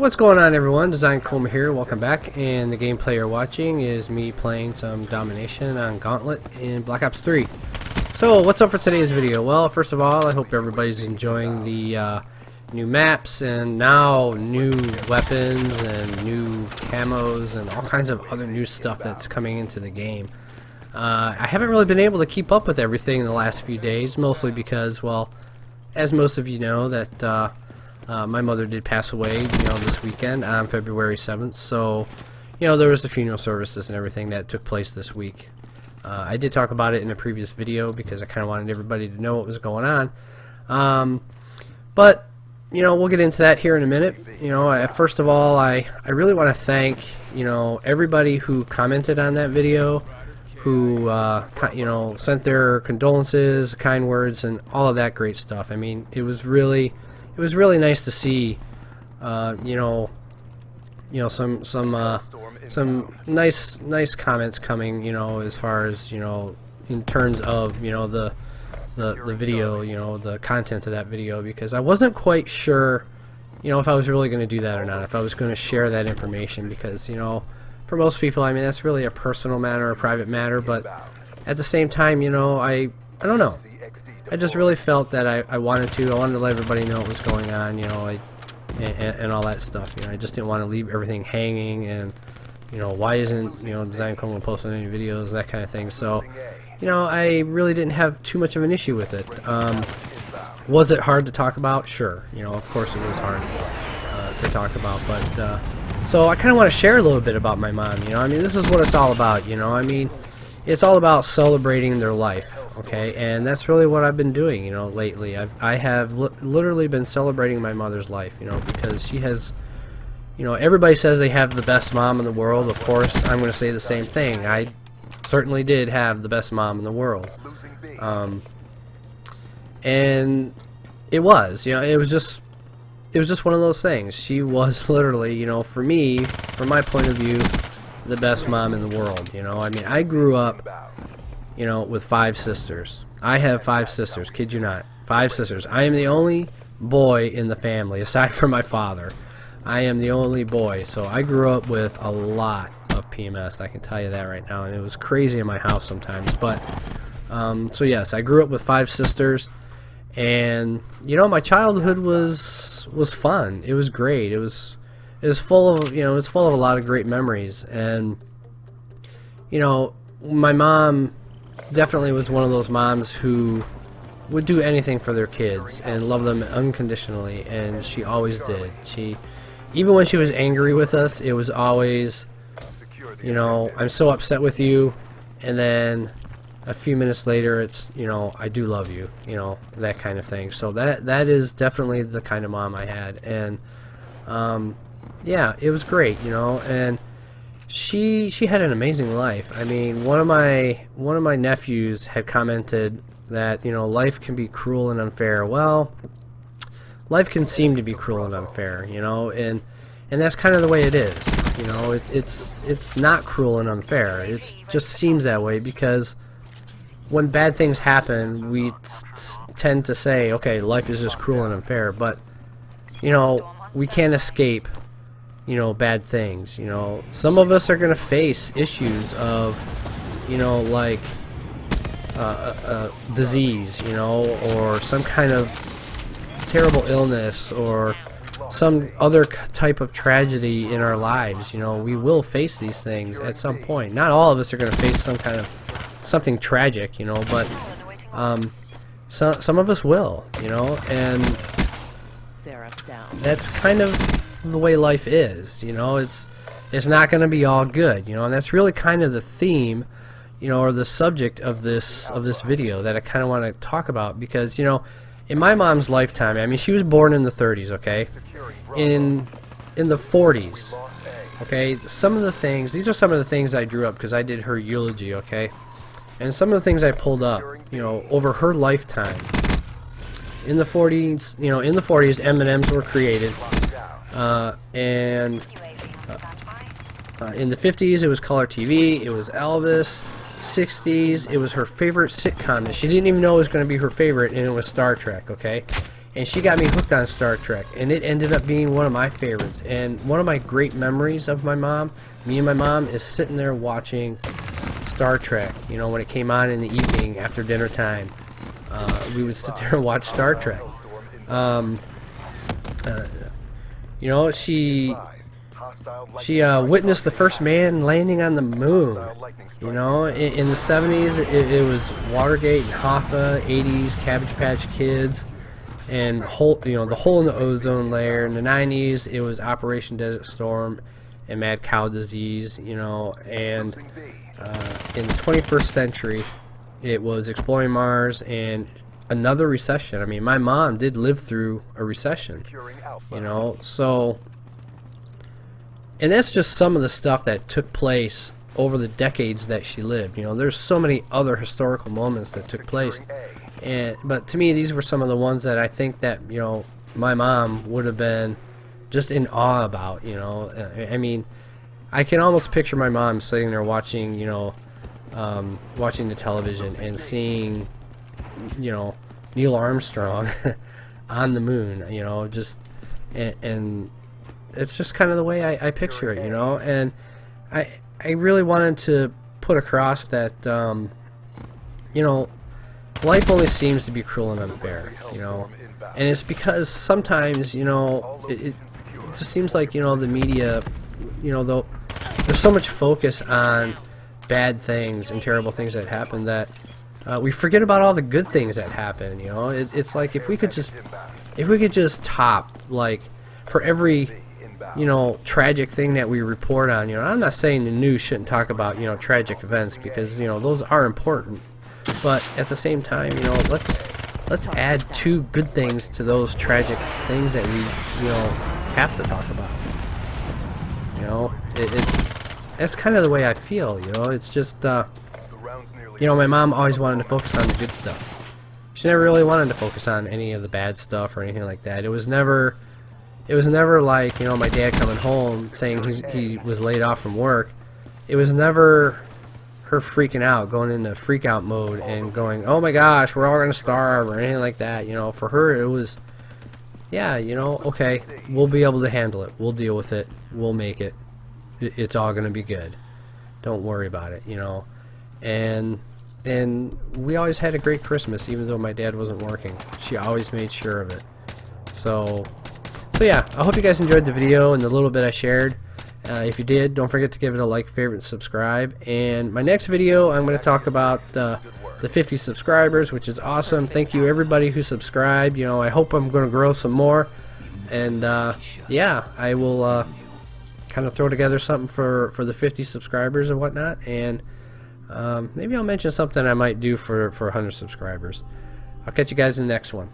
What's going on, everyone? Designedcoma here. Welcome back. And the gameplay you're watching is me playing some Domination on Gauntlet in Black Ops 3. So, what's up for today's video? Well, first of all, I hope everybody's enjoying the new maps and now new weapons and new camos and all kinds of other new stuff that's coming into the game. I haven't really been able to keep up with everything in the last few days, mostly because, well, as most of you know, that my mother did pass away, this weekend on February 7th. So, there was the funeral services and everything that took place this week. I did talk about it in a previous video because I kind of wanted everybody to know what was going on. But, we'll get into that here in a minute. First of all, I really want to thank, everybody who commented on that video, who, sent their condolences, kind words, and all of that great stuff. I mean, it was really nice to see, some nice comments coming, as far as, in terms of, the video, the content of that video, because I wasn't quite sure, if I was really going to do that or not, if I was going to share that information, because, for most people, I mean, that's really a personal matter, a private matter, but at the same time, I don't know. I just really felt that I wanted to let everybody know what was going on, and all that stuff. I just didn't want to leave everything hanging, and why isn't Designedcoma posting any videos, that kind of thing. So, I really didn't have too much of an issue with it. Was it hard to talk about? Sure. Of course it was hard to talk about, but so I kind of want to share a little bit about my mom. I mean, this is what it's all about. I mean, it's all about celebrating their life. Okay, and that's really what I've been doing, lately. I have literally been celebrating my mother's life, because she has, everybody says they have the best mom in the world. Of course, I'm going to say the same thing. I certainly did have the best mom in the world. And it was, it was just one of those things. She was literally, for me, from my point of view, the best mom in the world. I mean, I grew up, with 5 sisters. I have 5 sisters, kid you not. 5 sisters. I am the only boy in the family, aside from my father. I am the only boy, so I grew up with a lot of PMS, I can tell you that right now, and it was crazy in my house sometimes. But, so yes, I grew up with 5 sisters, and, my childhood was fun. It was great. It was full of, it's full of a lot of great memories, and, my mom definitely was one of those moms who would do anything for their kids and love them unconditionally, and she always did. Even when she was angry with us, it was always, I'm so upset with you, and then a few minutes later it's, I do love you, that kind of thing. So that is definitely the kind of mom I had, and yeah, it was great, and she had an amazing life. I mean, one of my nephews had commented that, life can be cruel and unfair. Well, life can seem to be cruel and unfair, and that's kind of the way it is. It's not cruel and unfair. It just seems that way because when bad things happen, we tend to say, okay, life is just cruel and unfair, but we can't escape bad things. Some of us are going to face issues of, like disease, or some kind of terrible illness, or some other type of tragedy in our lives. We will face these things at some point. Not all of us are going to face some kind of something tragic, but some of us will, and that's kind of the way life is. It's not going to be all good, and that's really kind of the theme, or the subject of this video that I kind of want to talk about, because in my mom's lifetime, I mean, she was born in the 30s, okay, in the 40s, okay. These are some of the things I drew up because I did her eulogy, okay, and some of the things I pulled up, over her lifetime. In the 40s, M&Ms were created. And in the 50s it was color TV, it was Elvis. 60s it was her favorite sitcom that she didn't even know it was going to be her favorite, and it was Star Trek, okay? and she got me hooked on Star Trek, and it ended up being one of my favorites. And one of my great memories of my mom, me and my mom, is sitting there watching Star Trek. You know, when it came on in the evening after dinner time, we would sit there and watch Star Trek. You know, she witnessed the first man landing on the moon. You know, in the 70s, it was Watergate and Hoffa, 80s, Cabbage Patch Kids, and the hole in the ozone layer. In the 90s, it was Operation Desert Storm and Mad Cow Disease. You know, and in the 21st century, it was Exploring Mars and another recession. I mean, my mom did live through a recession. You know, so. And that's just some of the stuff that took place over the decades that she lived. You know, there's so many other historical moments that took place. But to me, these were some of the ones that I think that, you know, my mom would have been just in awe about, you know. I mean, I can almost picture my mom sitting there watching, you know, watching the television and seeing, you know, Neil Armstrong on the moon, you know, just, and it's just kind of the way I picture it, you know. And I really wanted to put across that, you know, life only seems to be cruel and unfair, you know. And it's because sometimes, you know, it just seems like, you know, the media, you know, there's so much focus on bad things and terrible things that happen that we forget about all the good things that happen, you know. It's like if we could just top, like, for every, you know, tragic thing that we report on, you know. I'm not saying the news shouldn't talk about, you know, tragic events, because, you know, those are important, but at the same time, you know, let's add 2 good things to those tragic things that we, you know, have to talk about. You know, that's kind of the way I feel, you know. It's just, you know, my mom always wanted to focus on the good stuff. She never really wanted to focus on any of the bad stuff or anything like that. It was never like, you know, my dad coming home saying he was laid off from work. It was never her freaking out, going into freak out mode and going, oh my gosh, we're all going to starve or anything like that. You know, for her it was, yeah, you know, okay, we'll be able to handle it. We'll deal with it. We'll make it. It's all going to be good. Don't worry about it, you know. And we always had a great Christmas, even though my dad wasn't working. She always made sure of it. So yeah, I hope you guys enjoyed the video and the little bit I shared. If you did, don't forget to give it a like, favorite, and subscribe. And my next video, I'm going to talk about the 50 subscribers, which is awesome. Thank you everybody who subscribed. You know, I hope I'm going to grow some more. And yeah, I will kind of throw together something for the 50 subscribers and whatnot. And maybe I'll mention something I might do for 100 subscribers. I'll catch you guys in the next one.